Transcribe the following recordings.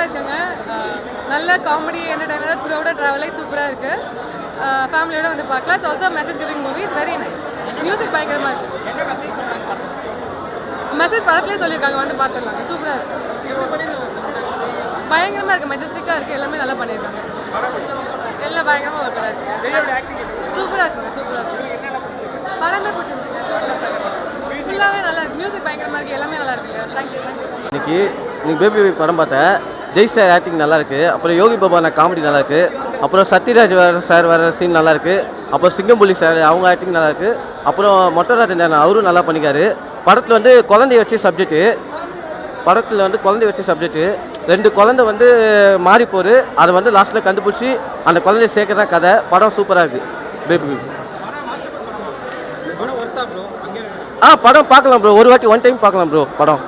இருக்குங்க. நல்ல comedy entertainer throughout ட்ராவலே சூப்பராக இருக்குது. ஃபேமிலியோட வந்து பார்க்கலாம். It's also message giving movie. Is very nice. Music பயங்கரமாக இருக்குது. மெசேஜ் படத்துலேயே சொல்லியிருக்காங்க, வந்து பார்த்துடலாங்க. சூப்பராக இருக்குது. பயங்கரமாக இருக்குது. மெஜஸ்டிக்காக இருக்குது. எல்லாமே நல்லா பண்ணியிருக்காங்க. எல்லாம் பயங்கரமாக ஒர்க்காக இருக்குது. சூப்பராக இருக்குங்க. சூப்பராக இருக்குது. படமே பிடிச்சிருந்துச்சுங்க. ஃபுல்லாகவே நல்லா இருக்குது. மியூசிக் பயங்கரமாக இருக்குது. எல்லாமே நல்லா இருக்குங்க. தேங்க்யூ. இன்னைக்கு பேபி படம் பார்த்தேன். ஜெய் சார் ஆக்டிங் நல்லாயிருக்கு. அப்புறம் யோகி பாபா காமெடி நல்லாயிருக்கு. அப்புறம் சத்யராஜ் சார் வர சீன் நல்லாயிருக்கு. அப்புறம் சிங்கம்புலி சார் அவங்க ஆக்டிங் நல்லாயிருக்கு. அப்புறம் மொட்டராஜன் அவரும் நல்லா பண்ணிக்காரு. படத்தில் வந்து குழந்தைய வச்சு சப்ஜெக்ட்டு. ரெண்டு குழந்தை வந்து மாறி போகுது. அதை வந்து லாஸ்ட்டில் கண்டுபிடிச்சி அந்த குழந்தைய சேர்க்குறதான் கதை. படம் சூப்பராக இருக்குது. பேபி படம் பார்க்கலாம் ப்ரோ. ஒன் டைம் பார்க்கலாம் ப்ரோ. படம்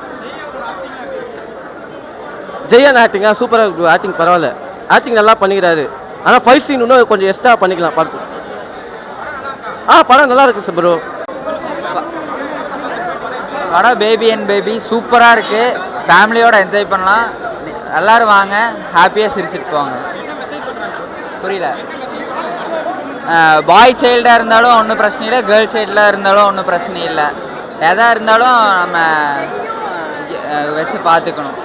ஜெயன் ஆக்டிங்கா சூப்பராக இருக்கு ப்ரோ. ஆக்டிங் பரவாயில்ல. ஆக்டிங் நல்லா பண்ணிக்கிறாரு. ஆனால் ஃபைட் சீன் இன்னும் கொஞ்சம் எக்ஸ்ட்ரா பண்ணிக்கலாம் படத்துக்கு. படம் நல்லா இருக்கு ப்ரோ. படம் பேபி அண்ட் பேபி சூப்பராக இருக்குது. ஃபேமிலியோட என்ஜாய் பண்ணலாம். எல்லோரும் வாங்க, ஹாப்பியாக சிரிச்சிட்டு போவாங்க. புரியல. பாய் சைல்டாக இருந்தாலும் ஒன்றும் பிரச்சனை இல்லை, கேர்ள் சைல்டில் இருந்தாலும் ஒன்றும் பிரச்சனை இல்லை. எதாக இருந்தாலும் நம்ம வச்சு பார்த்துக்கணும்.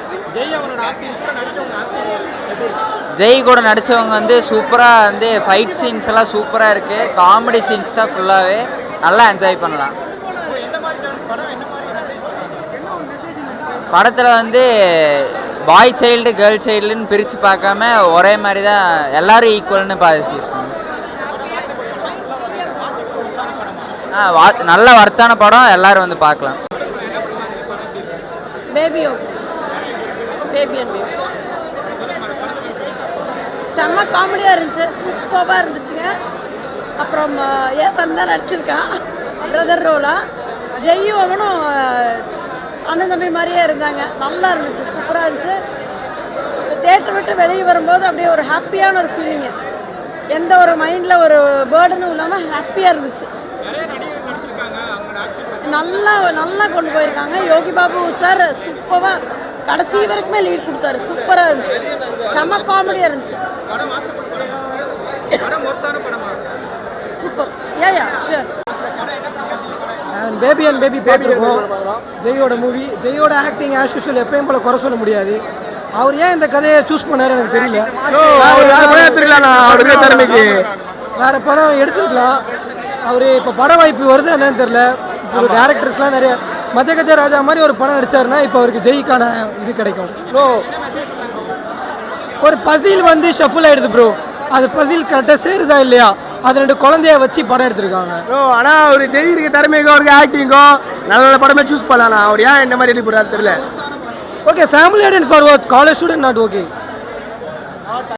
ஜெய் கூட நடித்தவங்க வந்து சூப்பராக வந்து ஃபைட் சீன்ஸ் எல்லாம் சூப்பராக இருக்குது. காமெடி சீன்ஸ் தான் ஃபுல்லாகவே நல்லா என்ஜாய் பண்ணலாம். படத்தில் வந்து பாய் சைல்டு கேர்ள் சைல்டுன்னு பிரித்து பார்க்காம ஒரே மாதிரி தான் எல்லோரும் ஈக்குவல்னு பேசியிருக்கோம். நல்ல வர்த்தான படம். எல்லோரும் வந்து பார்க்கலாம். செம்ம காமெடியாக இருந்துச்சு. சூப்பராக இருந்துச்சுங்க. அப்புறம் ஏசன் தான் நடிச்சிருக்கான் பிரதர் ரோலா. ஜெய்யும் அவனும் அண்ணன் தம்பி மாதிரியே இருந்தாங்க. நல்லா இருந்துச்சு. சூப்பராக இருந்துச்சு. தேட்டர் விட்டு வெளியே வரும்போது அப்படியே ஒரு ஹாப்பியான ஒரு ஃபீலிங்கு. எந்த ஒரு மைண்டில் ஒரு பேர்டனும் இல்லாமல் ஹாப்பியாக இருந்துச்சு. நல்லா கொண்டு போயிருக்காங்க. யோகி பாபு சார் சூப்பராக கடைசி வரைக்குமே லீட் கொடுத்தாரு. சூப்பராக இருந்துச்சு. செம்ம காமெடியாக இருந்துச்சு. Super. Sure. Baby and baby பார்த்துருக்கோம். ஜெயோட மூவி. ஜெயோட ஆக்டிங் ஆஸ் யூஷுவல் எப்பயும் போல குறை சொல்ல முடியாது. அவர் ஏன் இந்த கதையை சூஸ் பண்ணாரு எனக்கு தெரியல. வேற படம் எடுத்துருக்கலாம். அவர் இப்போ பட வாய்ப்பு வருது என்னன்னு தெரியல. இப்போ டேரக்டர்ஸ்லாம் நிறைய மஜகஜ ராஜா மாதிரி ஒரு படம் நடிச்சாருன்னா இப்போ அவருக்கு ஜெய்க்கான இது கிடைக்கும். ஒரு பசில் வந்து ஷஃபில் ஆயிடுது ப்ரோ. அது பசில் கரெக்டாக சேருதா இல்லையா, அது ரெண்டு குழந்தைய வச்சு படம் எடுத்திருக்காங்க. ஆனால் அவர் ஜெயிருக்கு திறமைக்கும் அவருக்கு ஆக்டிங்கும் நல்ல படமே சூஸ் பண்ணலாம். அவர் ஏன் இந்த மாதிரி எழுதி போடுறாரு தெரியல. Okay, family audience for work, college student not okay.